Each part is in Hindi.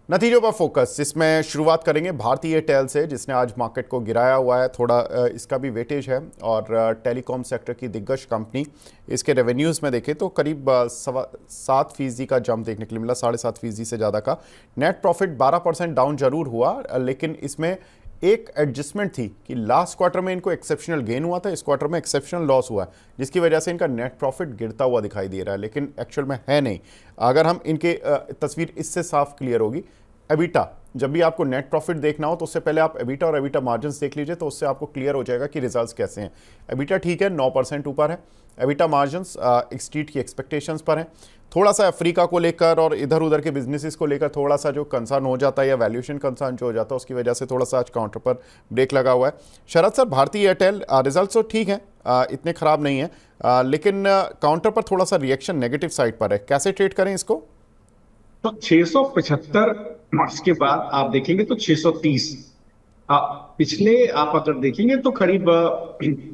नतीजों पर फोकस, इसमें शुरुआत करेंगे भारती एयरटेल से, जिसने आज मार्केट को गिराया हुआ है। थोड़ा इसका भी वेटेज है और टेलीकॉम सेक्टर की दिग्गज कंपनी। इसके रेवेन्यूज़ में देखें तो करीब 7% का जंप देखने के लिए मिला, 7.5% से ज़्यादा का। नेट प्रॉफिट 12% डाउन जरूर हुआ, लेकिन इसमें एक एडजस्टमेंट थी कि लास्ट क्वार्टर में इनको एक्सेप्शनल गेन हुआ था, इस क्वार्टर में एक्सेप्शनल लॉस हुआ है, जिसकी वजह से इनका नेट प्रॉफिट गिरता हुआ दिखाई दे रहा है, लेकिन एक्चुअल में है नहीं। अगर हम इनके तस्वीर इससे साफ क्लियर होगी। एबिटा, जब भी आपको नेट प्रॉफिट देखना हो तो उससे पहले आप एबिटा और एबिटा मार्जिन्स देख लीजिए, तो उससे आपको क्लियर हो जाएगा कि रिजल्ट्स कैसे हैं। एबिटा ठीक है, 9% ऊपर है। एबिटा मार्जिन्स स्ट्रीट की एक्सपेक्टेशंस पर हैं। थोड़ा सा अफ्रीका को लेकर और इधर उधर के बिजनेसेस को लेकर थोड़ा सा जो कंसर्न हो जाता है या वैल्यूएशन कंसर्न जो हो जाता है, उसकी वजह से थोड़ा सा आज काउंटर पर ब्रेक लगा हुआ है। शरद सर, भारतीय एयरटेल रिजल्ट तो ठीक है, इतने खराब नहीं है, लेकिन काउंटर पर थोड़ा सा रिएक्शन नेगेटिव साइड पर है। कैसे ट्रेड करें इसको? तो 675 मार्च के बाद आप देखेंगे तो 630। पिछले आप अगर देखेंगे तो करीब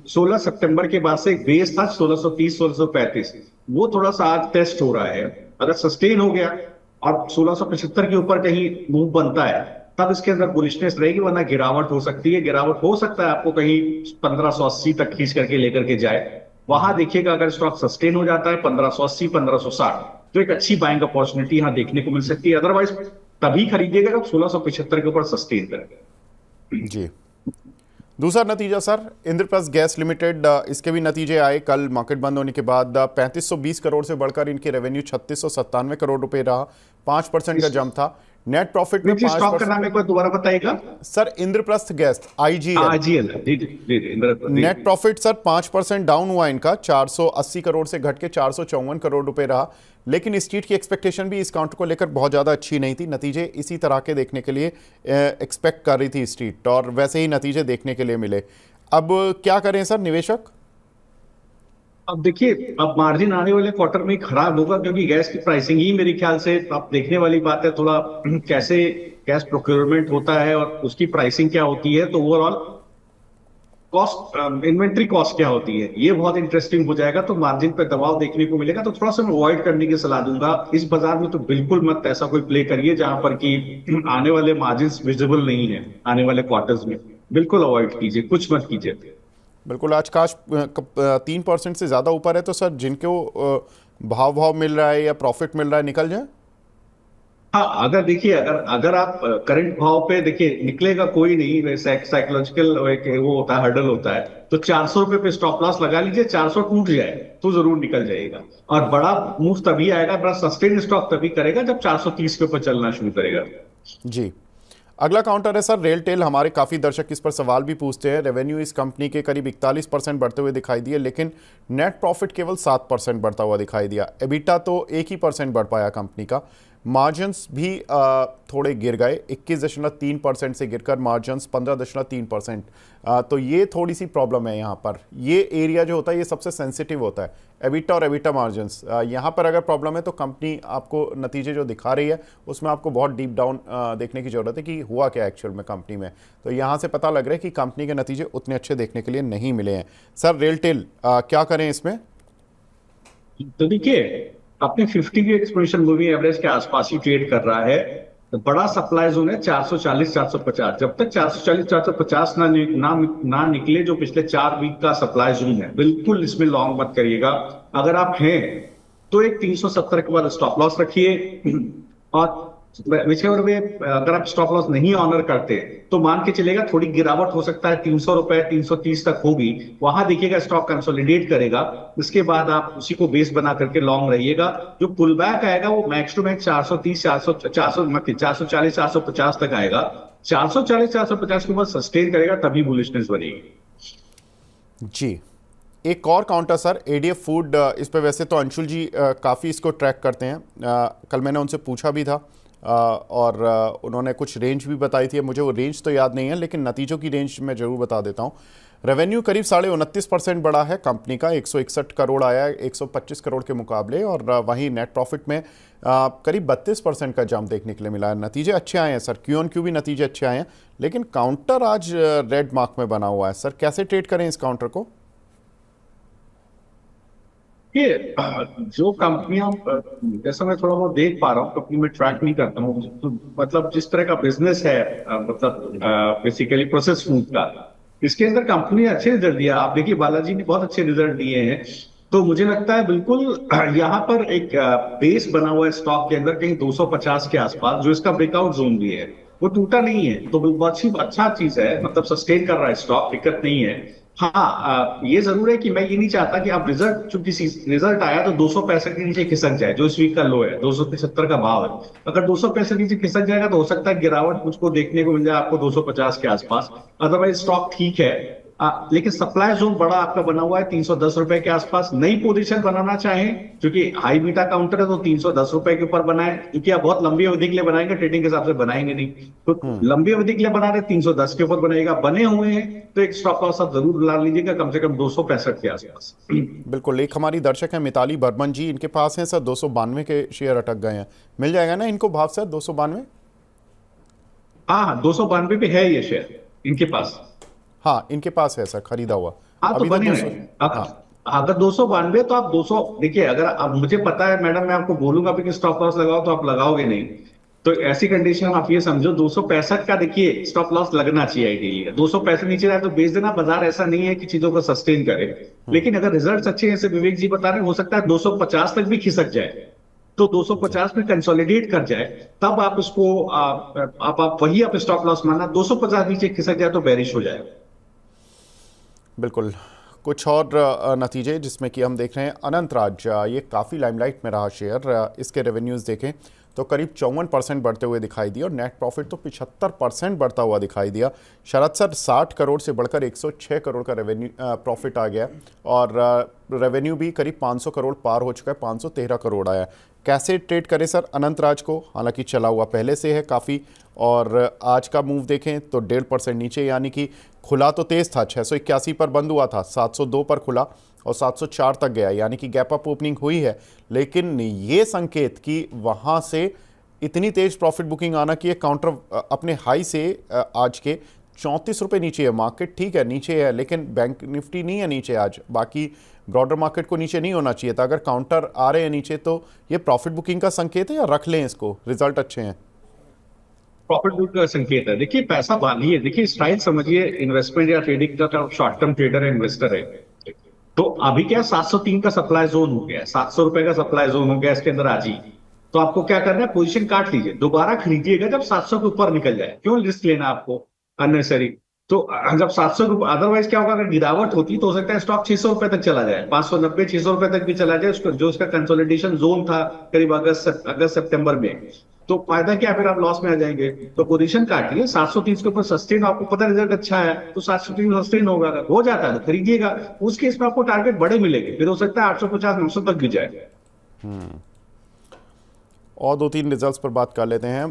16 सितंबर के बाद से एक बेस था 1630 1635। वो थोड़ा सा आज टेस्ट हो रहा है। अगर सस्टेन हो गया और 1675 के ऊपर कहीं मूव बनता है, तब इसके अंदर बुलिशनेस रहेगी, वरना गिरावट हो सकती है। गिरावट हो सकता है आपको कहीं 1580 तक खींच करके लेकर के जाए। वहां देखिएगा अगर स्टॉक सस्टेन हो जाता है 1580 1560, तो एक अच्छी बाइंग अपॉर्चुनिटी यहां देखने को मिल सकती है। अदरवाइज तभी खरीदिएगा जब 1675 के ऊपर सस्टेन करेगा। जी। दूसरा नतीजा सर, इंद्रप्रस्थ गैस लिमिटेड, इसके भी नतीजे आए कल मार्केट बंद होने के बाद। 3520 करोड़ से बढ़कर इनके रेवेन्यू 3697 करोड़ रुपए रहा, 5% का जंप था। नेट प्रॉफिट में स्टॉक का 5%। नाम एक बार दोबारा बताइएगा। Sir Indraprastha gas, IGL. IGL, जी जी जी जी, जी नेट जी। प्रॉफिट सर 5% डाउन हुआ इनका, 480 करोड़ से घट के 454 करोड़ रुपए रहा। लेकिन स्ट्रीट की एक्सपेक्टेशन भी इस काउंटर को लेकर बहुत ज़्यादा अच्छी नहीं थी। नतीजे इसी तरह के देखने के लिए एक्सपेक्ट कर रही थी स्ट्रीट, और वैसे ही नतीजे देखने के लिए मिले। अब क्या करें सर निवेशक? अब देखिए, अब मार्जिन आने वाले क्वार्टर में ही खराब होगा, क्योंकि गैस की प्राइसिंग ही मेरे ख्याल से अब देखने वाली बात है थोड़ा। कैसे गैस प्रोक्योरमेंट होता है और उसकी प्राइसिंग क्या होती है, तो ओवरऑल कॉस्ट, इन्वेंट्री कॉस्ट क्या होती है, ये बहुत इंटरेस्टिंग हो जाएगा। तो मार्जिन पे दबाव देखने को मिलेगा, तो थोड़ा सा मैं अवॉइड करने की सलाह दूंगा। इस बाजार में तो बिल्कुल मत ऐसा कोई प्ले करिए जहां पर कि आने वाले मार्जिन विजिबल नहीं है आने वाले क्वार्टर्स में। बिल्कुल अवॉइड कीजिए, कुछ मत कीजिए। बिल्कुल, आज काश 3% से ज़्यादा ऊपर है, तो सर जिनको भाव भाव मिल रहा है या प्रॉफिट मिल रहा है, निकल जाए। हाँ, अगर देखिए, अगर अगर आप करंट भाव पे देखिए, निकलेगा कोई नहीं। साइकोलॉजिकल वो होता है, हर्डल होता है। तो 400 रुपए पे स्टॉप लॉस लगा लीजिए। 400 टूट जाए तो जरूर निकल जाएगा। और बड़ा मूव तभी आएगा, बड़ा सस्टेन स्टॉक तभी करेगा जब 430 के ऊपर चलना शुरू करेगा। जी। अगला काउंटर है सर रेलटेल। हमारे काफ़ी दर्शक इस पर सवाल भी पूछते हैं। रेवेन्यू इस कंपनी के करीब 41% बढ़ते हुए दिखाई दिए, लेकिन नेट प्रॉफिट केवल 7% बढ़ता हुआ दिखाई दिया। एबिटा तो 1% बढ़ पाया कंपनी का। मार्जिन्स भी थोड़े गिर गए, 21.3% से गिरकर मार्जिन्स 15.3%। तो ये थोड़ी सी प्रॉब्लम है यहाँ पर। ये एरिया जो होता है ये सबसे सेंसिटिव होता है, एबिटा और एबिटा मार्जिन्स। यहाँ पर अगर प्रॉब्लम है तो कंपनी आपको नतीजे जो दिखा रही है उसमें आपको बहुत डीप डाउन देखने की ज़रूरत है कि हुआ क्या एक्चुअल में कंपनी में। तो यहाँ से पता लग रहा है कि कंपनी के नतीजे उतने अच्छे देखने के लिए नहीं मिले हैं। सर रेलटेल क्या करें इसमें? तो देखिए, अपने 50 की एक्सपोनेंशियल मूविंग एवरेज के आसपास ही ट्रेड कर रहा है। तो बड़ा सप्लाई जोन है 440 450। जब तक 440 450 ना निकले, जो पिछले 4 वीक का सप्लाई जोन है, बिल्कुल इसमें लॉन्ग मत करिएगा। अगर आप हैं तो एक 370 के बाद स्टॉप लॉस रखिए। और whichever way, अगर आप स्टॉप लॉस नहीं ऑनर करते तो मान के चलेगा थोड़ी गिरावट हो सकता है, 300 रुपए 330 तक होगी। वहां देखिएगा स्टॉक कंसोलिडेट करेगा। उसके बाद आप उसी को बेस बना करके लॉन्ग रहिएगा। जो पुल बैक आएगा वो मैक्स टू मैक्स 430 400 440 450 तक आएगा। 440 450 के बाद सस्टेन करेगा, तभी बुलिशनेस बनेगी। जी। एक और काउंटर सर एडीएफ फूड, इस पे वैसे तो अंशुल जी काफ़ी इसको ट्रैक करते हैं। कल मैंने उनसे पूछा भी था, और उन्होंने कुछ रेंज भी बताई थी। मुझे वो रेंज तो याद नहीं है, लेकिन नतीजों की रेंज मैं ज़रूर बता देता हूँ। रेवेन्यू करीब 29.5% बढ़ा है कंपनी का, 161 करोड़ आया है 125 करोड़ के मुकाबले। और वहीं नेट प्रॉफिट में करीब 32% का जंप देखने के लिए मिला है। नतीजे अच्छे आए हैं सर, क्यू ऑन क्यू भी नतीजे अच्छे आए हैं, लेकिन काउंटर आज रेड मार्क में बना हुआ है। सर कैसे ट्रेड करें इस काउंटर को? ये जो कंपनियां, जैसा मैं थोड़ा बहुत देख पा रहा हूँ, कंपनी में ट्रैक नहीं करता हूँ, तो मतलब जिस तरह का बिजनेस है, मतलब बेसिकली प्रोसेस फूड का, इसके अंदर कंपनी ने अच्छे रिजल्ट दिया। आप देखिए बालाजी ने बहुत अच्छे रिजल्ट दिए हैं। तो मुझे लगता है बिल्कुल यहाँ पर एक बेस बना हुआ है स्टॉक के अंदर कहीं 250 के आसपास, जो इसका ब्रेकआउट जोन भी है, वो टूटा नहीं है। तो बहुत अच्छी अच्छा चीज है, मतलब सस्टेन कर रहा है स्टॉक, दिक्कत नहीं है। हाँ, ये जरूर है कि मैं ये नहीं चाहता कि आप रिजल्ट, चूंकि रिजल्ट आया तो 265 के नीचे खिसक जाए, जो इस वीक का लो है 275 का भाव है। अगर 265 नीचे खिसक जाएगा तो हो सकता है गिरावट मुझको देखने को मिल जाए आपको 250 के आसपास। अदरवाइज स्टॉक ठीक है। लेकिन सप्लाई जोन बड़ा आपका बना हुआ है 310 रुपए के आसपास। नई पोजीशन बनाना चाहें, क्योंकि हाई बीटा काउंटर है, तो 310 रुपए के ऊपर बनाए, क्योंकि आप बहुत लंबी अवधि के लिए बनाएंगे, ट्रेडिंग के हिसाब से बनाएंगे नहीं। तो लंबी अवधि के लिए बना रहे 310 के ऊपर बनेगा, बने हुए हैं तो एक स्टॉप लॉस आप जरूर ला लीजिएगा, कम से कम 265 के आसपास। बिल्कुल। एक हमारी दर्शक है मिताली बर्मन जी, इनके पास हैं सर 292 के शेयर अटक गए हैं, मिल जाएगा ना इनको भाव सर 292? हाँ, 292 पे है ये शेयर इनके पास। हाँ इनके पास है सर, खरीदा हुआ। हाँ, तो अभी तो बने 200। हैं अब। हाँ अगर 292 तो आप 200 देखिए। अगर अब मुझे पता है मैडम, मैं आपको बोलूंगा भी कि स्टॉप लॉस लगाओ तो आप लगाओगे नहीं। तो ऐसी कंडीशन आप ये समझो 265 का देखिए स्टॉप लॉस लगना चाहिए आइडियली। 265 नीचे जाए तो बेच देना। बाजार ऐसा नहीं है कि चीजों को सस्टेन करे, लेकिन अगर रिजल्ट्स अच्छे हैं, जैसे विवेक जी बता रहे हैं, हो सकता है 250 तक भी खिसक जाए। तो जी 250 में कंसोलिडेट कर जाए, तब आप उसको आप वही आप स्टॉप लॉस मानना। 250 नीचे खिसक जाए तो बेरिश हो जाए। बिल्कुल। कुछ और नतीजे जिसमें कि हम देख रहे हैं अनंत राज, ये काफ़ी लाइमलाइट में रहा शेयर। इसके रेवेन्यूज़ देखें तो करीब 54% बढ़ते हुए दिखाई दिया और नेट प्रॉफिट तो 75% बढ़ता हुआ दिखाई दिया। शरद सर 60 करोड़ से बढ़कर 106 करोड़ का रेवेन्यू प्रॉफिट आ गया और रेवेन्यू भी करीब 500 करोड़ पार हो चुका है, 513 करोड़ आया। कैसे ट्रेड करें सर अनंत राज को? हालांकि चला हुआ पहले से है काफ़ी, और आज का मूव देखें तो 1.5% नीचे, यानी कि खुला तो तेज़ था, 681 पर बंद हुआ था, 702 पर खुला और 704 तक गया, यानी कि गैप अप ओपनिंग हुई है। लेकिन ये संकेत कि वहाँ से इतनी तेज प्रॉफिट बुकिंग आना कि ये काउंटर अपने हाई से आज के 34 रुपये नीचे है। मार्केट ठीक है नीचे है, लेकिन बैंक निफ्टी नहीं है नीचे आज। बाकी ब्रॉडर मार्केट को नीचे नहीं होना चाहिए था। अगर काउंटर आ रहे हैं नीचे तो ये प्रॉफिट बुकिंग का संकेत है या रख लें इसको, रिजल्ट अच्छे हैं? प्रॉफिट बुक का संकेत है। देखिए पैसा बांधिए, देखिए स्टाइल समझिए इन्वेस्टमेंट या ट्रेडिंग का। शॉर्ट टर्म ट्रेडर है, इन्वेस्टर है, तो अभी क्या 703 का सप्लाई जोन हो गया, 700 रुपए का सप्लाई जोन हो गया इसके अंदर आज ही। तो आपको क्या करना है, पोजीशन काट लीजिए, दोबारा खरीदिएगा जब 700 के ऊपर निकल जाए। क्यों रिस्क लेना आपको अननेसेसरी? तो जब 700 के ऊपर, अदरवाइज क्या होगा, अगर गिरावट होती तो हो सकता है स्टॉक 600 रुपए तक चला जाए, 590 600 रुपए तक भी चला जाए, उसका जो उसका कंसोलिडेशन जोन था करीब अगस्त सितंबर में। तो फायदा क्या, फिर आप लॉस में आ जाएंगे। तो पोजीशन काटिए 730 के ऊपर सस्टेन, आपको पता रिजल्ट अच्छा है तो 730 सस्टेन होगा, अगर हो जाता है तो खरीदिएगा। उस केस में आपको टारगेट बड़े मिलेंगे, फिर हो सकता है 850 900 तक भी जाए। और दो तीन रिजल्ट्स पर बात कर लेते हैं।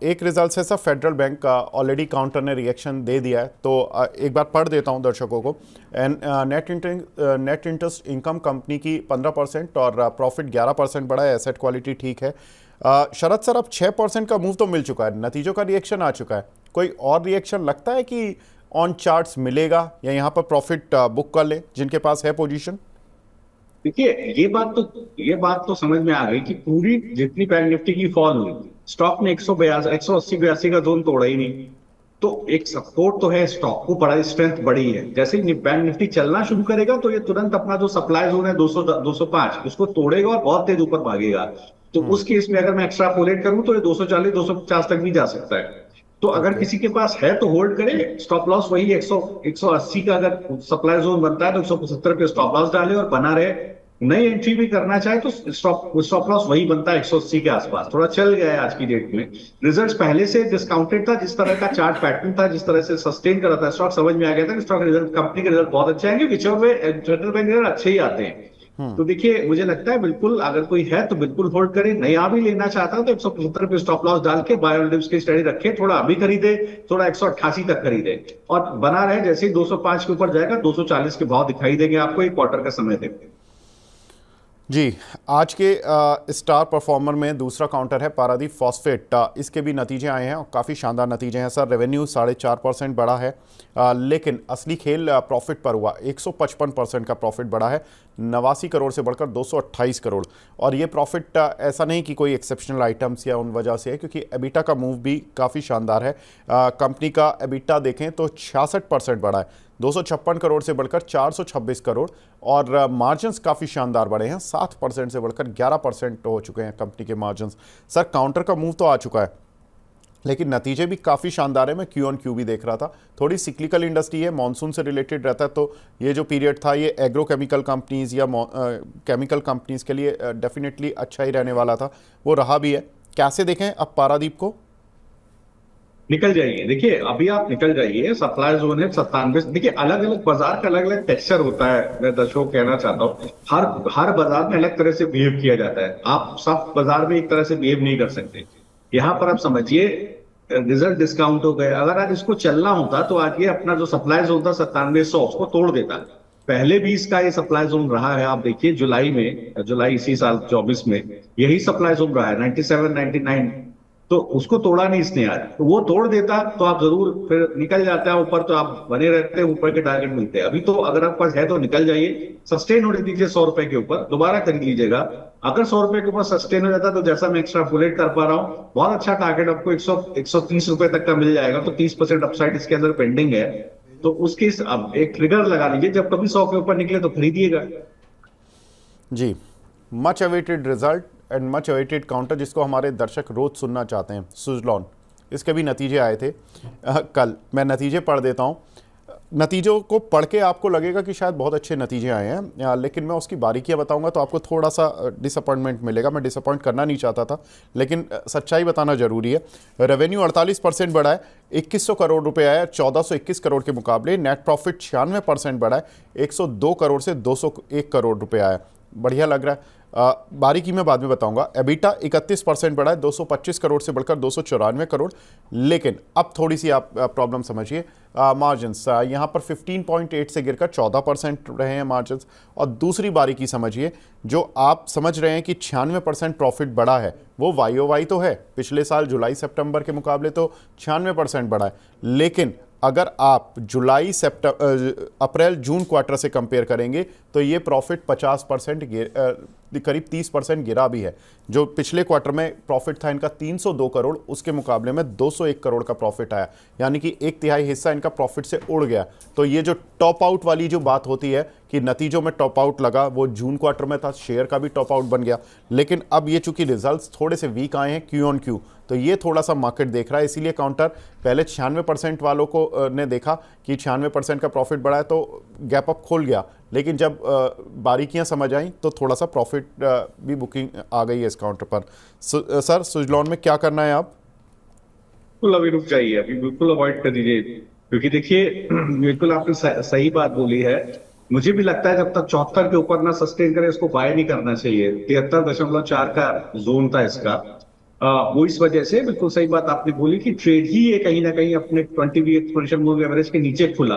एक रिजल्ट है सर फेडरल बैंक का, ऑलरेडी काउंटर ने रिएक्शन दे दिया है, तो एक बार पढ़ देता हूं दर्शकों को। नेट इंटरेस्ट इनकम कंपनी की 15% और प्रॉफिट 11% बढ़ा है, एसेट क्वालिटी ठीक है। शरद सर अब 6% का मूव तो मिल चुका है, नतीजों का रिएक्शन आ चुका है, कोई और रिएक्शन लगता है कि ऑन चार्ट्स मिलेगा या यहाँ पर प्रॉफिट बुक कर ले जिनके पास है पोजीशन? देखिए ये बात तो समझ में आ गई कि पूरी जितनी बैंक निफ्टी की फॉल हुई, स्टॉक ने 180 82 का जोन तोड़ा ही नहीं। तो एक सपोर्ट तो है, स्टॉक को बड़ा स्ट्रेंथ बड़ी है। जैसे ही बैंक निफ्टी चलना शुरू करेगा तो ये तुरंत अपना जो सप्लाई जोन है 200 205 उसको तोड़ेगा और बहुत तेज ऊपर भागेगा। तो उस केस में अगर मैं एक्स्ट्रापोलेट करूं तो ये 240 250 तक भी जा सकता है। तो अगर किसी के पास है तो होल्ड करे। स्टॉप लॉस वही 180 का अगर सप्लाई जोन बनता है तो 175 पे स्टॉप लॉस डाले और बना रहे। नई एंट्री भी करना चाहे तो स्टॉप लॉस वही बनता है 180 के आसपास। थोड़ा चल गया है आज की डेट में। रिजल्ट्स पहले से डिस्काउंटेड था, जिस तरह का चार्ट पैटर्न था, जिस तरह से सस्टेन कर रहा था स्टॉक, समझ में आ गया था कि स्टॉक रिजल्ट, कंपनी के रिजल्ट बहुत अच्छे आएंगे, विच में फेडरल बैंक रिजल्ट अच्छे ही आते हैं। तो देखिए मुझे लगता है बिल्कुल अगर कोई है तो बिल्कुल होल्ड करे। नया भी लेना चाहता है तो 175 पे स्टॉप लॉस डाल के बाय ऑन डिप्स की स्टडी रखे, थोड़ा अभी खरीदे, थोड़ा 188 तक खरीदे और बना रहे। जैसे ही 205 के ऊपर जाएगा 240 के भाव दिखाई देंगे आपको, एक क्वार्टर का समय देंगे। जी, आज के स्टार परफॉर्मर में दूसरा काउंटर है पारादीप फॉस्फेट। इसके भी नतीजे आए हैं और काफ़ी शानदार नतीजे हैं सर। रेवेन्यू 4.5% बढ़ा है, लेकिन असली खेल प्रॉफिट पर हुआ, 155% का प्रॉफिट बढ़ा है। 89 करोड़ से बढ़कर 228 करोड़। और ये प्रॉफिट ऐसा नहीं कि कोई एक्सेप्शनल आइटम्स या उन वजह से है, क्योंकि एबिटा का मूव भी काफ़ी शानदार है। कंपनी का एबिटा देखें तो 66% बढ़ा है, 256 करोड़ से बढ़कर 426 करोड़। और मार्जिन्स काफ़ी शानदार बढ़े हैं, 7% से बढ़कर 11% हो चुके हैं कंपनी के मार्जिन्स। सर काउंटर का मूव तो आ चुका है, लेकिन नतीजे भी काफ़ी शानदार है। मैं क्यू ऑन क्यू भी देख रहा था, थोड़ी सिक्लिकल इंडस्ट्री है, मॉनसून से रिलेटेड रहता है, तो ये जो पीरियड था ये एग्रो केमिकल कंपनीज़ या केमिकल कंपनीज़ के लिए डेफिनेटली अच्छा ही रहने वाला था, वो रहा भी है। कैसे देखें अब पारादीप को? निकल जाइए, देखिए अभी आप निकल जाइए, सप्लाई जोन है 97। देखिए अलग अलग बाजार का अलग अलग टेक्सचर होता है, मैं दर्शकों कहना चाहता हूँ, हर बाजार में अलग तरह से बिहेव किया जाता है। आप सब बाजार में एक तरह से बिहेव नहीं कर सकते। यहाँ पर आप समझिए रिजल्ट डिस्काउंट हो गए, अगर आज इसको चलना होता तो आज ये अपना जो सप्लाई जोन था 9700 उसको तोड़ देता। पहले भी इसका ये सप्लाई जोन रहा है, आप देखिए जुलाई इसी साल 24 में यही सप्लाई जोन रहा है 97 99। तो उसको तोड़ा नहीं इसने आज, तो वो तोड़ देता तो आप जरूर फिर निकल जाते हैं ऊपर, तो आप बने रहते हैं, ऊपर के टारगेट मिलते हैं। अभी तो अगर आपके पास है तो निकल जाइए, सस्टेन होने दीजिए 100 रुपए के ऊपर, दोबारा खरीद लीजिएगा। अगर 100 रुपए के ऊपर सस्टेन हो जाता तो जैसा मैं एक्स्ट्रापोलेट कर पा रहा हूँ, बहुत अच्छा टारगेट आपको 130 रुपए तक का मिल जाएगा। तो 30% अपसाइड इसके अंदर पेंडिंग है, तो उसके अब एक ट्रिगर लगा लीजिए, जब कभी 100 के ऊपर निकले तो खरीदिएगा। जी, much awaited result and much awaited counter, जिसको हमारे दर्शक रोज सुनना चाहते हैं, सुजलॉन, इसके भी नतीजे आए थे कल। मैं नतीजे पढ़ देता हूँ। नतीजों को पढ़ के आपको लगेगा कि शायद बहुत अच्छे नतीजे आए हैं, लेकिन मैं उसकी बारीकियां बताऊंगा तो आपको थोड़ा सा डिसअपॉइंटमेंट मिलेगा। मैं डिसअपॉइंट करना नहीं चाहता था, लेकिन सच्चाई बताना जरूरी है। रेवेन्यू 48% बढ़ा है, 2100 करोड़ रुपए आया 1421 करोड़ के मुकाबले। नेट प्रॉफिट 96% बढ़ा है, 102 करोड़ से 201 करोड़ रुपए आया, बढ़िया लग रहा है। बारीकी में बाद में बताऊंगा। एबिटा 31% बढ़ा है, 225 करोड़ से बढ़कर 294 करोड़। लेकिन अब थोड़ी सी आप प्रॉब्लम समझिए, मार्जिन्स यहाँ पर 15.8 से गिरकर 14% रहे हैं मार्जिन्स। और दूसरी बारीकी समझिए, जो आप समझ रहे हैं कि 96% प्रॉफिट बढ़ा है, वो YOY तो है, पिछले साल जुलाई सितंबर के मुकाबले तो 96% बढ़ा है, लेकिन अगर आप अप्रैल जून क्वार्टर से कंपेयर करेंगे तो ये प्रॉफिट 50% करीब 30% गिरा भी है। जो पिछले क्वार्टर में प्रॉफिट था इनका 302 करोड़, उसके मुकाबले में 201 करोड़ का प्रॉफिट आया, यानी कि 1/3 हिस्सा इनका प्रॉफिट से उड़ गया। तो ये जो टॉप आउट वाली जो बात होती है कि नतीजों में टॉप आउट लगा, वो जून क्वार्टर में था, शेयर का भी टॉप आउट बन गया। लेकिन अब ये चूंकि रिजल्ट्स थोड़े से वीक आए हैं क्यू ऑन क्यू, तो ये थोड़ा सा मार्केट देख रहा है, इसीलिए काउंटर पहले 96% वालों को ने देखा कि 96% का प्रॉफिट बढ़ा है तो गैप अप खोल गया, लेकिन जब बारीकियां समझ आई तो थोड़ा सा प्रॉफिट भी बुकिंग आ गई है इस काउंटर पर। सर सुजलॉन में क्या करना है आप? बिल्कुल अभी रुक जाइए, अभी बिल्कुल अवॉइड कर दीजिए, क्योंकि देखिए बिल्कुल आपने सही बात बोली है। मुझे भी लगता है जब तक 74 के ऊपर ना सस्टेन करे इसको बाय नहीं करना चाहिए। 73.4 का जोन था इसका, वो इस वजह से बिल्कुल सही बात आपने बोली कि ट्रेड ही ये कहीं ना कहीं अपने 20 वीक एक्सपोनेंशियल मूविंग एवरेज के नीचे खुला।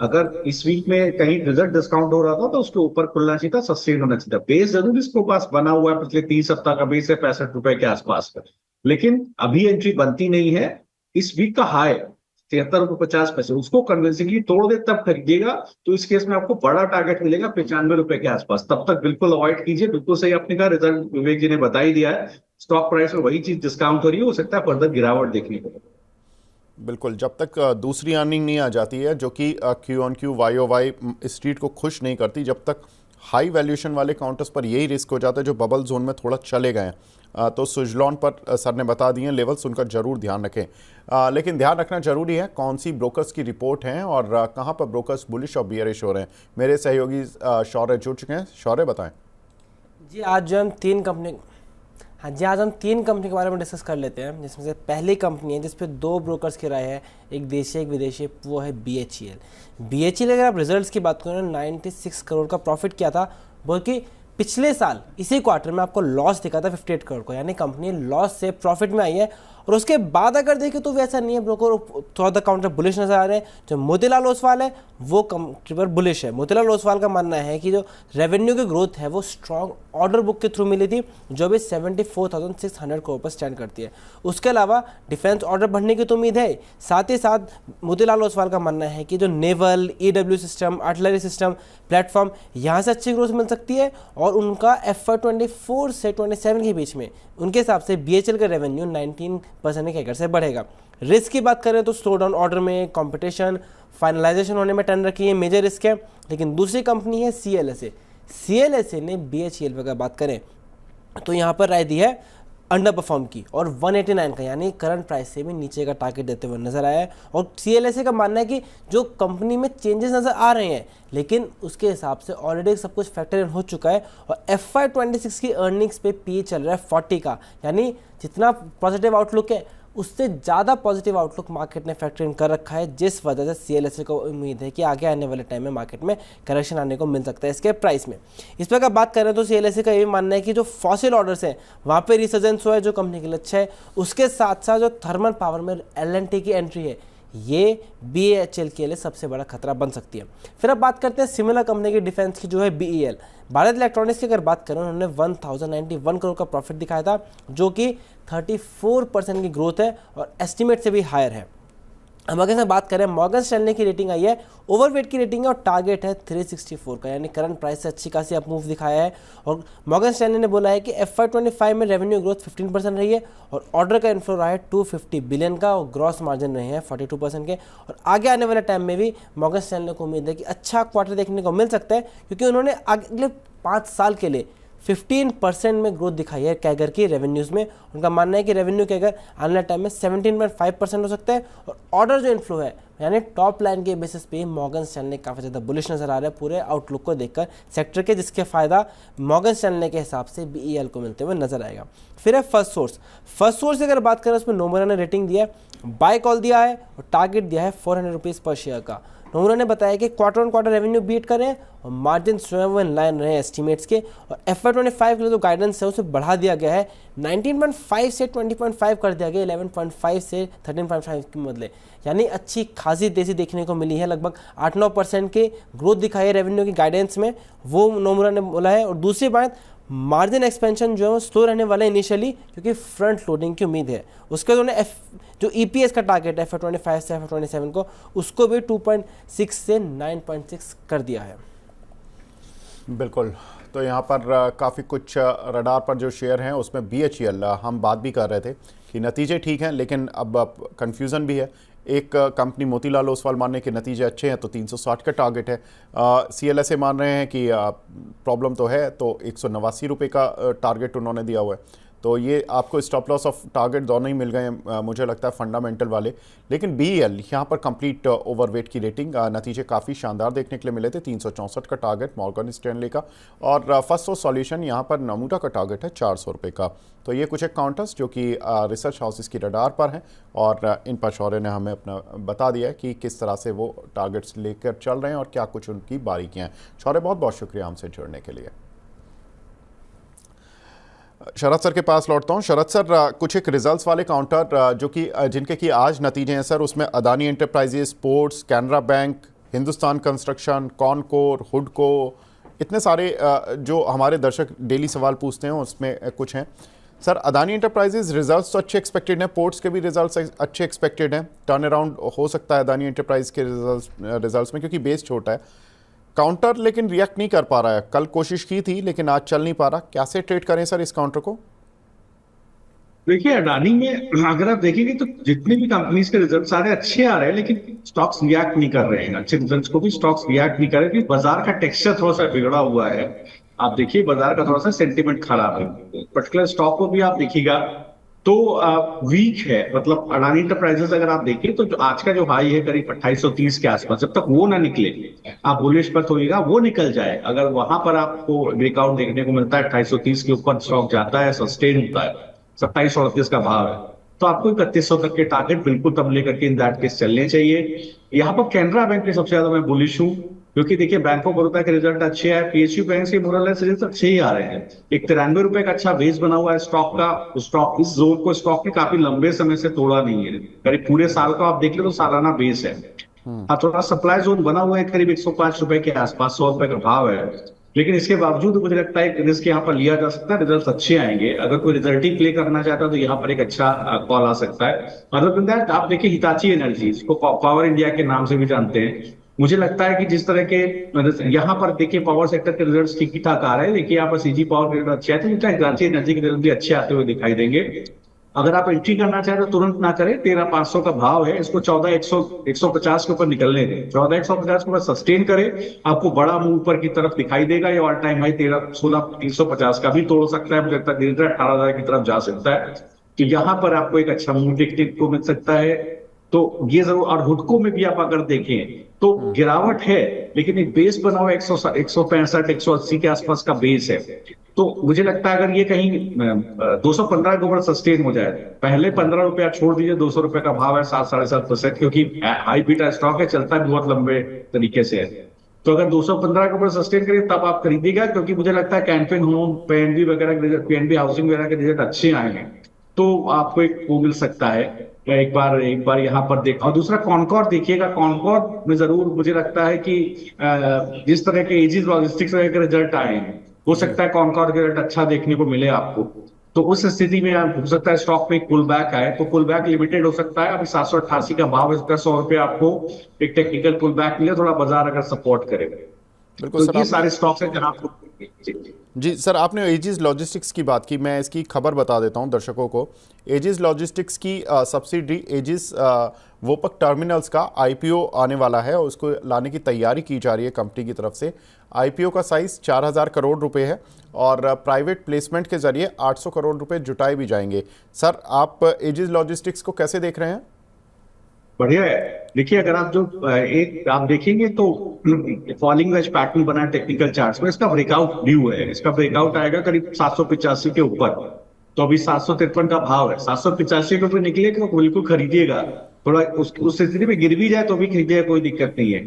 अगर इस वीक में कहीं रिजल्ट डिस्काउंट हो रहा था तो उसके ऊपर खुलना चाहिए था, सस्टेन होना चाहिए था। बेस जरूर इसके पास बना हुआ है, पिछले 3 सप्ताह का बेस है 65 रुपए के आसपास का, लेकिन अभी एंट्री बनती नहीं है। इस वीक का हाई 73.50 रुपए, उसको कन्विंसिंगली तोड़ दे तब खरीदिएगा, तो इस केस में आपको बड़ा टारगेट मिलेगा 95 रुपए के आसपास। तब तक बिल्कुल अवॉइड कीजिए। बिल्कुल सही आपने कहा, रिजल्ट विवेक जी ने बता ही दिया है, स्टॉक प्राइस में वही चीज डिस्काउंट हो रही है, हो सकता है फर्दर गिरावट देखने को। बिल्कुल, जब तक दूसरी अर्निंग नहीं आ जाती है जो कि Q on Q YOY street को खुश नहीं करती, जब तक हाई वैल्यूएशन वाले काउंटर्स पर यही रिस्क हो जाता है जो बबल जोन में थोड़ा चले गए हैं। तो सुजलॉन पर सर ने बता दिए लेवल्स, उनका जरूर ध्यान रखें। लेकिन ध्यान रखना जरूरी है कौन सी ब्रोकर्स की रिपोर्ट हैं और कहाँ पर ब्रोकर्स बुलिश और बियरिश हो रहे हैं। मेरे सहयोगी शौर्य जुड़ चुके हैं, शौर्य बताएं। जी आज हम तीन कंपनी के बारे में डिस्कस कर लेते हैं, जिसमें से पहली कंपनी है जिसपे 2 ब्रोकर्स की राय है, एक देशी एक विदेशी, वो है BHEL। अगर आप रिजल्ट्स की बात करें 96 करोड़ का प्रॉफिट किया था, बल्कि पिछले साल इसी क्वार्टर में आपको लॉस दिखा था 58 करोड़ को, यानी कंपनी लॉस से प्रॉफिट में आई है और उसके बाद अगर देखें तो वैसा नहीं है, ब्रोकर थोड़ा द काउंटर बुलिश नजर आ रहे हैं। जो मोतीलाल ओसवाल है वो काउंटर पर बुलिश है। मोतीलाल ओसवाल का मानना है कि जो रेवेन्यू की ग्रोथ है वो स्ट्रॉन्ग ऑर्डर बुक के थ्रू मिली थी, जो भी 74,600 करोड़ पर स्टैंड करती है। उसके अलावा डिफेंस ऑर्डर बढ़ने की तो उम्मीद है। साथ ही साथ मोतीलाल ओसवाल का मानना है कि जो naval, EW system, artillery system, platform, यहाँ से अच्छी ग्रोथ मिल सकती है। और उनका FY24 से 27 के बीच में उनके हिसाब से BHEL का रेवेन्यू 19% के कैगर से बढ़ेगा। रिस्क की बात करें तो स्लो डाउन ऑर्डर में, कंपटीशन, फाइनलाइजेशन होने में टेंडर की ये मेजर रिस्क है। लेकिन दूसरी कंपनी है CLSA ने BHEL पर अगर बात करें तो यहाँ पर राय दी है अंडर परफॉर्म की और 189 का यानी करंट प्राइस से भी नीचे का टारगेट देते हुए नजर आया है। और CLSA का मानना है कि जो कंपनी में चेंजेस नजर आ रहे हैं लेकिन उसके हिसाब से ऑलरेडी सब कुछ फैक्टर इन हो चुका है। और FY26 की अर्निंग्स पे PE चल रहा है 40 का, यानी जितना पॉजिटिव आउटलुक है उससे ज़्यादा पॉजिटिव आउटलुक मार्केट ने फैक्टर इन कर रखा है, जिस वजह से CLSA को उम्मीद है कि आगे आने वाले टाइम में मार्केट में करेक्शन आने को मिल सकता है इसके प्राइस में। इस पर अगर बात करें तो CLSA का ये मानना है कि जो फॉसिल ऑर्डर्स हैं वहाँ पे रिसर्जेंस हुआ है जो कंपनी के लिए अच्छा है। उसके साथ साथ जो थर्मल पावर में L&T की एंट्री है ये BHEL के लिए सबसे बड़ा खतरा बन सकती है। फिर अब बात करते हैं सिमिलर कंपनी की डिफेंस की जो है BEL। भारत इलेक्ट्रॉनिक्स की अगर बात करें उन्होंने 1091 करोड़ का प्रॉफिट दिखाया था, जो कि 34% की ग्रोथ है और एस्टिमेट से भी हायर है। हम अगर बात करें मॉर्गन स्टैनली की रेटिंग आई है, ओवरवेट की रेटिंग है और टारगेट है 364 का, यानी करंट प्राइस से अच्छी खासी अप मूव दिखाया है। और मॉर्गन स्टैनली ने बोला है कि FY25 में रेवेन्यू ग्रोथ 15% रही है और ऑर्डर का इन्फ्लो रहा है 250 बिलियन का और ग्रॉस मार्जिन रहे हैं 42% के। और आगे आने वाले टाइम में भी मॉर्गन स्टैनली को उम्मीद है कि अच्छा क्वार्टर देखने को मिल सकता है, क्योंकि उन्होंने अगले 5 साल के लिए 15% में ग्रोथ दिखाई है कैगर की रेवेन्यूज़ में। उनका मानना है कि रेवेन्यू कैगर आने वाले टाइम में 17.5% हो सकता है। और ऑर्डर जो इन्फ्लो है यानी टॉप लाइन के बेसिस पे मॉर्गन स्टैनली काफ़ी ज़्यादा बुलिश नजर आ रहा है पूरे आउटलुक को देखकर सेक्टर के, जिसके फ़ायदा मॉर्गन स्टैनली के हिसाब से BEL को मिलते हुए नजर आएगा। फिर है फर्स्ट सोर्स की अगर बात करें उसमें नोमुरा ने रेटिंग दिया है, बाय कॉल दिया है और टारगेट दिया है 400 रुपीज़ पर शेयर का। नोमुरा ने बताया कि quarter on quarter revenue beat करें और मार्जिन स्वयं इन लाइन रहे एस्टीमेट्स के। और FY25 के लिए जो गाइडेंस है उसे बढ़ा दिया गया है, 19.5 से 20.5 कर दिया गया, 11.5 से 13.5 के बदले, यानी अच्छी खासी तेजी देखने को मिली है। लगभग 8-9% की ग्रोथ दिखाई है रेवेन्यू की गाइडेंस में, वो नोमुरा ने बोला है। और दूसरी बात, मार्जिन एक्सपेंशन जो है वो स्लो रहने वाला है इनिशियली, क्योंकि फ्रंट लोडिंग की उम्मीद है। उसके बाद उन्होंने जो EPS का टारगेट है FY25 से FY27 को, उसको भी 2.6 से 9.6 कर दिया है। बिल्कुल, तो यहाँ पर काफ़ी कुछ रडार पर जो शेयर हैं उसमें BHEL हम बात भी कर रहे थे कि नतीजे ठीक हैं, लेकिन अब कन्फ्यूज़न भी है। एक कंपनी मोतीलाल ओसवाल मान रहे हैं कि नतीजे अच्छे हैं तो 360 का टारगेट है, CLSA मान रहे हैं कि प्रॉब्लम तो है, तो 189 रुपये का टारगेट उन्होंने दिया हुआ है। तो ये आपको स्टॉप लॉस ऑफ टारगेट दोनों ही मिल गए मुझे लगता है फंडामेंटल वाले। लेकिन BEL यहाँ पर कंप्लीट ओवरवेट की रेटिंग, नतीजे काफ़ी शानदार देखने के लिए मिले थे, 364 का टारगेट मॉर्गन स्टैनली का। और फर्स्ट सोर्स सॉल्यूशन यहाँ पर नोमुरा का टारगेट है 400 रुपये का। तो ये कुछ एक काउंटर्स जो कि रिसर्च हाउसेस की रडार पर हैं और इन पर शौर्य ने हमें अपना बता दिया है कि किस तरह से वो टारगेट्स लेकर चल रहे हैं और क्या कुछ उनकी बारीकियाँ हैं। शौर्य, बहुत बहुत शुक्रिया हमसे जुड़ने के लिए। शरद सर के पास लौटता हूँ। शरद सर, कुछ एक रिजल्ट्स वाले काउंटर जो कि जिनके कि आज नतीजे हैं सर, उसमें Adani Enterprises, Ports, Canara Bank, Hindustan Construction, CONCOR, हुडको, इतने सारे जो हमारे दर्शक डेली सवाल पूछते हैं उसमें कुछ हैं। सर, अदानी एंटरप्राइजेज रिजल्ट्स तो अच्छे एक्सपेक्टेड हैं, पोर्ट्स के भी रिजल्ट्स अच्छे एक्सपेक्टेड हैं, टर्न अराउंड हो सकता है अदानी एंटरप्राइज के रिजल्ट्स में, क्योंकि बेस छोटा है। काउंटर लेकिन रिएक्ट नहीं कर पा रहा है, कल कोशिश की थी लेकिन आज चल नहीं पा रहा। कैसे ट्रेड करें सर इस काउंटर को? देखिए, अडानी में अगर आप देखेंगे तो जितने भी कंपनीज के रिजल्ट सारे अच्छे आ रहे हैं, लेकिन स्टॉक्स रिएक्ट नहीं कर रहे हैं। अच्छे रिजल्ट्स को भी स्टॉक्स रिएक्ट नहीं कर रहे, क्योंकि बाजार का टेक्सचर थोड़ा सा बिगड़ा हुआ है। आप देखिए, बाजार का थोड़ा सा सेंटीमेंट खराब है। पर्टिकुलर स्टॉक को भी आप देखिएगा तो वीक है। मतलब अडानी एंटरप्राइजेस अगर आप देखिए तो जो आज का जो हाई है करीब 2830 के आसपास, जब तक वो ना निकले आप बुलिश पर होइएगा, वो निकल जाए, अगर वहां पर आपको ब्रेकआउट देखने को मिलता है, 2830 के ऊपर स्टॉक जाता है, सस्टेन होता है, 2738 का भाव है, तो आपको 3100 तक के टारगेट बिल्कुल तब लेकर के इन दैट केस चलने चाहिए। यहाँ पर कैनरा बैंक के सबसे ज्यादा मैं बुलिश हूँ। क्योंकि देखिए बैंक ऑफ बड़ौदा के रिजल्ट अच्छे हैं, पीएसयू बैंक के मोरलेस रिजल्ट अच्छे ही आ रहे हैं। एक 93 रुपए का अच्छा बेस बना हुआ है स्टॉक का। स्टॉक इस जोन को स्टॉक ने काफी लंबे समय से तोड़ा नहीं है, करीब पूरे साल का आप देख ले तो सालाना बेस है। हाँ, थोड़ा सप्लाई जोन बना हुआ है करीब 105 रुपए के आसपास, 100 रुपए का भाव है। लेकिन इसके बावजूद मुझे लगता है रिस्क यहाँ पर लिया जा सकता है, रिजल्ट अच्छे आएंगे। अगर कोई रिजल्ट ही प्ले करना चाहता है तो यहाँ पर एक अच्छा कॉल आ सकता है। अदर देन दैट आप देखिए हिताची एनर्जी, इसको पावर इंडिया के नाम से भी जानते हैं। मुझे लगता है कि जिस तरह के यहाँ पर देखिए पावर सेक्टर के रिजल्ट ठीक ही ठाक आ रहे हैं। देखिए यहाँ पर सीजी पावर के रिजल्ट अच्छे आते हैं, हिताची एनर्जी के रिजल्ट भी अच्छे आते हुए दिखाई देंगे। अगर आप एंट्री करना चाहें तो तुरंत ना करें, 13,500 का भाव है, इसको 14,150 के ऊपर निकलने दें। 14,150 के ऊपर सस्टेन करें, आपको बड़ा मूव ऊपर की तरफ दिखाई देगा। ये ऑल टाइम हाई 16,350 का भी तोड़ सकता है, मुझे लगता है धीरे धीरे 18,000 की तरफ जा सकता है। तो यहाँ पर आपको एक अच्छा मूव देखने को मिल सकता है। तो ये जरूर, और हुडको में भी आप अगर देखें तो गिरावट है, लेकिन एक बेस बना हुआ 165 180 के आसपास का बेस है। तो मुझे लगता है अगर ये कहीं 215 के ऊपर सस्टेन हो जाए, पहले 15 रुपया छोड़ दीजिए, 200 रुपए का भाव है, 7-7.5%, क्योंकि हाई बीटा स्टॉक है, चलता भी बहुत लंबे तरीके से है। तो अगर 215 के ऊपर सस्टेन करिए तब आप खरीदिएगा, क्योंकि मुझे लगता है कैंपेन होम, पीएनबी वगैरह, पीएनबी हाउसिंग वगैरह के रिजल्ट अच्छे आए हैं, तो आपको एक वो मिल सकता है। एक बार यहाँ पर देख। और दूसरा कॉनकॉर्ड देखिएगा, कॉनकॉर्ड में जरूर मुझे लगता है कि जिस तरह के एजिस लॉजिस्टिक्स के रिजल्ट आए हैं, हो सकता है कॉनकॉर्ड के रिजल्ट अच्छा देखने को मिले आपको। तो उस स्थिति में हो सकता है स्टॉक में एक पुल बैक आए, तो पुल बैक लिमिटेड हो सकता है। अभी 788 का भाव है, 100 रुपए आपको एक टेक्निकल पुल बैक मिले, थोड़ा बाजार अगर सपोर्ट करेगा। बिल्कुल तो सर, ये सारे स्टॉक्स हैं जहां आपको। जी सर, आपने एजिस लॉजिस्टिक्स की बात की, मैं इसकी खबर बता देता हूं दर्शकों को। एजिस लॉजिस्टिक्स की सब्सिडरी एजिस वोपक टर्मिनल्स का आईपीओ आने वाला है और उसको लाने की तैयारी की जा रही है कंपनी की तरफ से। आईपीओ का साइज 4,000 करोड़ रुपए है और प्राइवेट प्लेसमेंट के जरिए 800 करोड़ रुपए जुटाए भी जाएंगे। सर, आप एजिस लॉजिस्टिक्स को कैसे देख रहे हैं? बढ़िया है। देखिए अगर आप आप देखेंगे तो फॉलिंग वेज पैटर्न बना है टेक्निकल चार्ट्स में, इसका ब्रेकआउट ड्यू है। इसका ब्रेकआउट आएगा करीब 785 के ऊपर। तो अभी 753 का भाव है, 785 के ऊपर निकले तो बिल्कुल खरीदिएगा। थोड़ा उस स्थिति में गिर भी जाए तो भी खरीदिएगा, कोई दिक्कत नहीं है।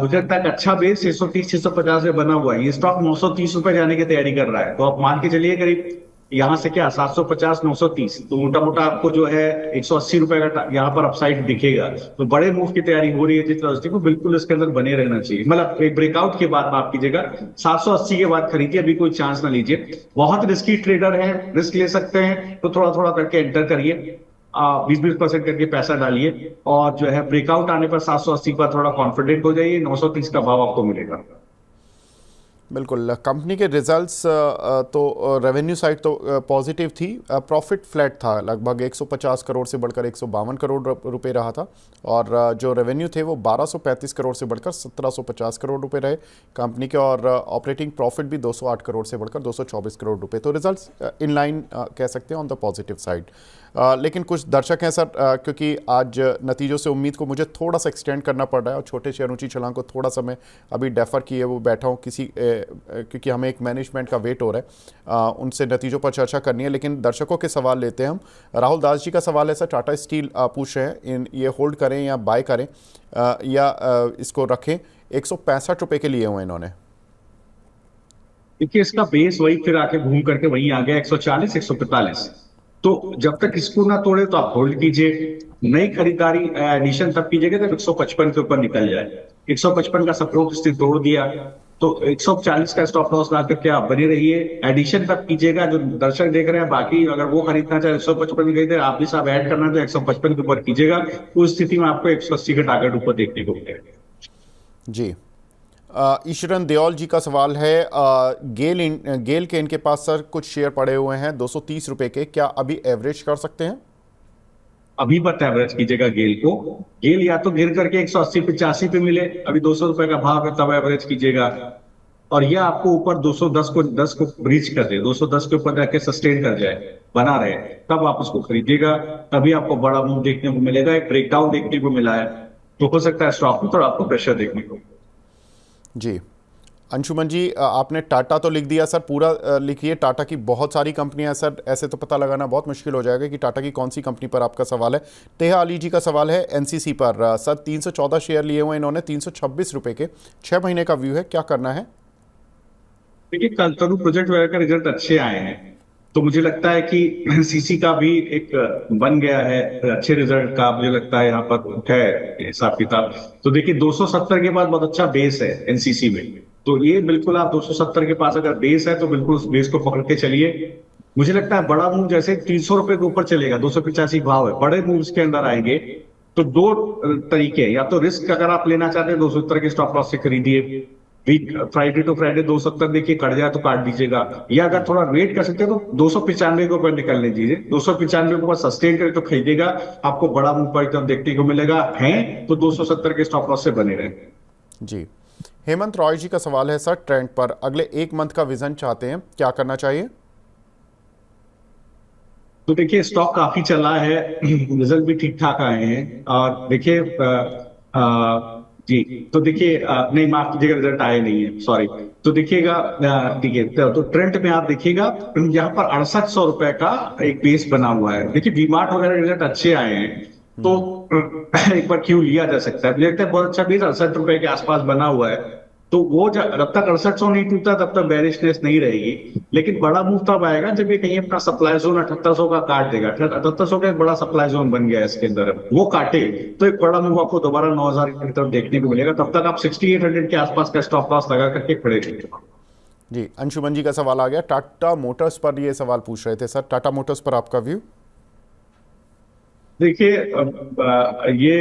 मुझे लगता है अच्छा बेस 630-650 में बना हुआ है। ये स्टॉक 930 रुपए जाने की तैयारी कर रहा है, तो आप मान के चलिए करीब यहाँ से क्या 750-930, तो मोटा मोटा आपको जो है 180 रुपए का यहाँ पर अपसाइड दिखेगा। तो बड़े मूव की तैयारी हो रही है जिस लॉजिस्टिक को, बिल्कुल इसके अंदर बने रहना चाहिए। मतलब एक ब्रेकआउट के बाद माफ कीजिएगा, 780 के बाद खरीदिए, अभी कोई चांस ना लीजिए। बहुत रिस्की ट्रेडर है, रिस्क ले सकते हैं, तो थोड़ा थोड़ा करके एंटर करिए, 20-20% करके पैसा डालिए, और जो है ब्रेकआउट आने पर 780 पर थोड़ा कॉन्फिडेंट हो जाइए, 930 का भाव आपको मिलेगा। बिल्कुल, कंपनी के रिजल्ट्स तो रेवेन्यू साइड तो पॉजिटिव थी, प्रॉफिट फ्लैट था, लगभग 150 करोड़ से बढ़कर 152 करोड़ रुपए रहा था, और जो रेवेन्यू थे वो 1235 करोड़ से बढ़कर 1750 करोड़ रुपए रहे कंपनी के, और ऑपरेटिंग प्रॉफिट भी 208 करोड़ से बढ़कर 224 करोड़ रुपए। तो रिजल्ट्स इन लाइन कह सकते हैं, ऑन द पॉजिटिव साइड। लेकिन कुछ दर्शक हैं सर, क्योंकि आज नतीजों से उम्मीद को मुझे थोड़ा सा एक्सटेंड करना पड़ रहा है और छोटे शेयर ऊंची छलांग को थोड़ा सा मैं अभी डेफर किए वो बैठा हूँ क्योंकि हमें एक मैनेजमेंट का वेट हो रहा है, उनसे नतीजों पर चर्चा करनी है। लेकिन दर्शकों के सवाल लेते हैं हम। राहुल दास जी का सवाल है सर, टाटा स्टील पूछ रहे हैं ये होल्ड करें या बाय करें या इसको रखें, 165 रुपये के लिए हुए इन्होंने। देखिए इसका बेस वही फिर आके घूम करके वहीं आ गया 140-145, तो जब तक इसको ना तोड़े तो आप होल्ड कीजिए। नई खरीदारी एडिशन तब कीजिएगा जब 155 के ऊपर निकल जाए। 155 का सपोर्ट इसने तोड़ दिया, तो 140 का स्टॉप लॉस ला करके आप बने रहिए। एडिशन तब कीजिएगा, जो दर्शक देख रहे हैं बाकी अगर वो खरीदना चाहे 155 खरीदे, आप भी साहब ऐड करना तो 155 के ऊपर कीजिएगा। उस स्थिति में आपको 180 का टारगेट ऊपर देखने को मिलेगा। जी, ईश्वरन देओल जी का सवाल है, गेल के इनके पास सर कुछ शेयर पड़े हुए हैं 230 रुपए के, क्या अभी एवरेज कर सकते हैं? अभी मत एवरेज कीजिएगा गेल को। गेल या तो गिर करके 180-85 पे मिले, अभी 200 रुपए का भाव है, तब एवरेज कीजिएगा। और यह आपको ऊपर 210 को ब्रीच कर दे, 210 के ऊपर जाके सस्टेन कर जाए, बना रहे, तब आप उसको खरीदिएगा। तभी आपको बड़ा मूव देखने को मिलेगा। एक ब्रेकडाउन देखने को मिला है, तो हो सकता है स्टॉक में थोड़ा आपको प्रेशर देखने को। जी, अंशुमन जी, आपने टाटा तो लिख दिया सर, पूरा लिखिए। टाटा की बहुत सारी कंपनियां हैं सर, ऐसे तो पता लगाना बहुत मुश्किल हो जाएगा कि टाटा की कौन सी कंपनी पर आपका सवाल है। तेहा अली जी का सवाल है एनसीसी पर। सर 314 शेयर लिए हुए इन्होंने 326 रुपए के, 6 महीने का व्यू है, क्या करना है? देखिए, कल तनु प्रोजेक्ट वगैरह का रिजल्ट अच्छे आए हैं, तो मुझे लगता है कि एनसीसी का भी एक बन गया है अच्छे रिजल्ट का, मुझे लगता है यहाँ पर है हिसाब किताब। तो देखिए 270 के बाद बहुत अच्छा बेस है एनसीसी में, तो ये बिल्कुल आप 270 के पास अगर बेस है तो बिल्कुल उस बेस को पकड़ के चलिए। मुझे लगता है बड़ा मूव जैसे 300 रुपए के ऊपर चलेगा, 285 भाव है, बड़े मूव्स के अंदर आएंगे तो दो तरीके, या तो रिस्क अगर आप लेना चाहते हैं 270 के स्टॉप लॉस से खरीदिए, वीक फ्राइडे टू फ्राइडे 270 देखिए कट जाए तो काट दीजिएगा, या अगर थोड़ा वेट कर सकते हैं तो 295 के ऊपर निकलने दीजिए, 295 के ऊपर सस्टेन करे तो खरीदेगा, आपको बड़ा मूव एकदम देखने को मिलेगा। है तो 270 के स्टॉप लॉस से बने रहे। जी, हेमंत रॉय जी का सवाल है सर, ट्रेंड पर अगले 1 मंथ का विजन चाहते हैं, क्या करना चाहिए? तो देखिए स्टॉक काफी चला है, रिजल्ट भी ठीक ठाक आए हैं, और देखिए जी, तो देखिए नहीं माफ कीजिएगा, रिजल्ट आए नहीं है, सॉरी। तो देखिएगा ठीक है, तो ट्रेंड में आप देखिएगा यहाँ पर 6800 रुपए का एक बेस बना हुआ है। देखिए वीमार्ट वगैरह रिजल्ट अच्छे आए हैं, तो एक बार क्यों लिया जा सकता है, मुझे लगता है बहुत अच्छा बेस 68 रुपए के आसपास बना हुआ है। तो वो जब तक 6800 नहीं टूटता तब तक बेरिशनेस नहीं रहेगी, लेकिन बड़ा मूव तब आएगा जब ये कहीं अपना सप्लाई जोन 7800 का काट देगा। 7800 का एक बड़ा सप्लाई जोन बन गया है इसके अंदर, वो काटे तो एक बड़ा मूव आपको दोबारा 9000 की तरफ देखने को मिलेगा। तब तक आप 6800 के आसपास का स्टॉप लॉस लगा करके खड़े रहिए। जी, अंशुमन जी का सवाल आ गया टाटा मोटर्स पर, ये सवाल पूछ रहे थे सर, टाटा मोटर्स पर आपका व्यू? देखिए ये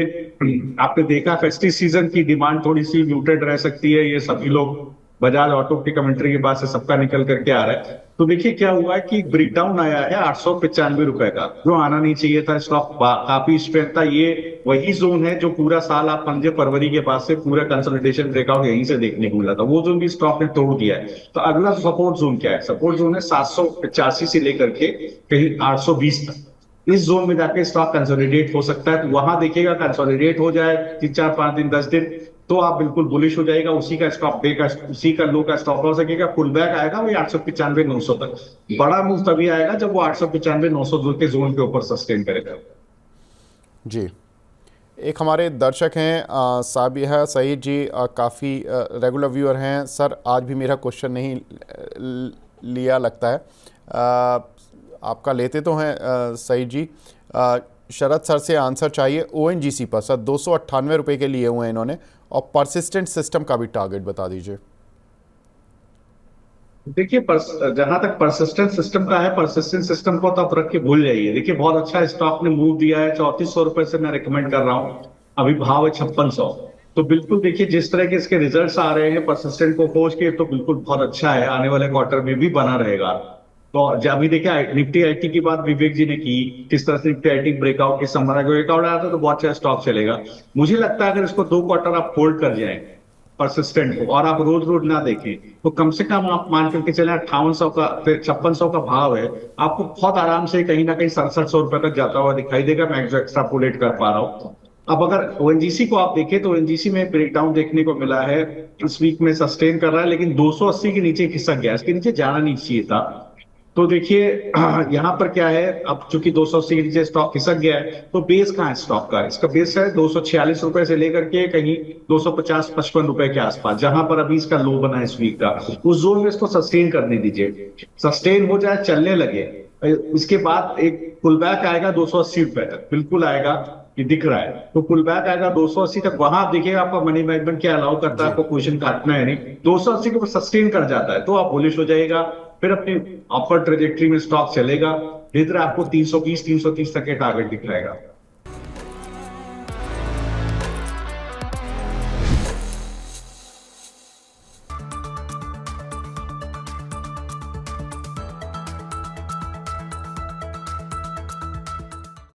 आपने देखा फेस्टिव सीजन की डिमांड थोड़ी सी म्यूटेड रह सकती है, ये सभी लोग बजाज ऑटो की कमेंट्री के बाद से सबका निकल करके आ रहा है। तो देखिए क्या हुआ है कि ब्रेकडाउन आया है 895 रुपए का, जो आना नहीं चाहिए था। स्टॉक काफी स्ट्रेंथ था, ये वही जोन है जो पूरा साल आप 5 फरवरी के बाद से पूरा कंसोलिडेशन ब्रेकआउट यहीं से देखने को मिला था, वो जोन भी स्टॉक ने तोड़ दिया है। तो अगला सपोर्ट जोन क्या है? सपोर्ट जोन है 785 से लेकर के कहीं 820 तक, इस जोन में जाके स्टॉक कंसोलिडेट हो सकता है। तो वहां देखिएगा कंसोलिडेट हो जाए 3 4 5 दिन 10 दिन, तो आप बिल्कुल बुलिश हो जाएगा। उसी का स्टॉप डे का, उसी का लो का स्टॉप लॉस रखिएगा। पुल बैक आएगा वही 895 900 तक, बड़ा मूव तभी आएगा जब वो 895 900 के जोन के ऊपर सस्टेन करेगा। जी, एक हमारे दर्शक हैं साबिहा सईद जी, काफ़ी रेगुलर व्यूअर हैं सर, आज भी मेरा क्वेश्चन नहीं लिया लगता है। आपका लेते तो हैं सईद जी। शरद सर से आंसर चाहिए ओएनजीसी पर सर, 298 रुपये के लिए हुए हैं इन्होंने, और परसिस्टेंट सिस्टम का भी टारगेट बता दीजिए। देखिए जहां तक परसिस्टेंट सिस्टम का है, परसिस्टेंट सिस्टम को तो आप रख के भूल जाइए। देखिए बहुत अच्छा स्टॉक ने मूव दिया है, 3400 रुपए से मैं रिकमेंड कर रहा हूँ, अभी भाव है 5600। तो बिल्कुल देखिए जिस तरह के इसके रिजल्ट्स आ रहे हैं परसिस्टेंट को खोज के, तो बिल्कुल बहुत अच्छा है, आने वाले क्वार्टर में भी बना रहेगा। तो अभी देखिए निफ्टी आईटी की बात विवेक जी ने की, किस तरह से निफ्टी आईटी ब्रेकआउट की संभावना, ब्रेकआउट आया था तो बहुत अच्छा स्टॉक चलेगा। मुझे लगता है अगर इसको 2 क्वार्टर आप होल्ड कर जाए परसिस्टेंट को, और आप रोज रोज ना देखें, तो कम से कम आप मान करके चले 5800 का, फिर 5600 का भाव है, आपको बहुत आराम से कहीं ना कहीं 6700 रुपए तक जाता हुआ दिखाई देगा। मैं एक्स्ट्रापोलेट कर पा रहा हूँ। अब अगर ओएनजीसी को आप देखें तो ओएनजीसी में ब्रेकडाउन देखने को मिला है, इस वीक में सस्टेन कर रहा है, लेकिन 280 के नीचे खिसक गया, इसके नीचे जाना नहीं चाहिए था। तो देखिए यहाँ पर क्या है, अब चूंकि 280 के नीचे स्टॉक खिसक गया है, तो बेस कहाँ है स्टॉक का? इसका बेस है 246 रुपए से लेकर के कहीं 250-55 रुपए के आसपास, जहां पर अभी इसका लो बना है इस वीक का। उस जोन में इसको सस्टेन करने दीजिए, सस्टेन हो जाए, चलने लगे, इसके बाद एक पुल बैक आएगा 280 रुपए तक, बिल्कुल आएगा, ये दिख रहा है। तो पुल बैक आएगा 280 तक, वहां आप देखिएगा आपका मनी मैनेजमेंट क्या अलाउ करता है, आपको पोजीशन काटना है नहीं, 280 के ऊपर सस्टेन कर जाता है तो आप बुलिश हो जाएगा, फिर अपनी अपर ट्रेजेक्टरी में स्टॉक चलेगा। इधर आपको 320 330 तक के टारगेट दिख रहेगा।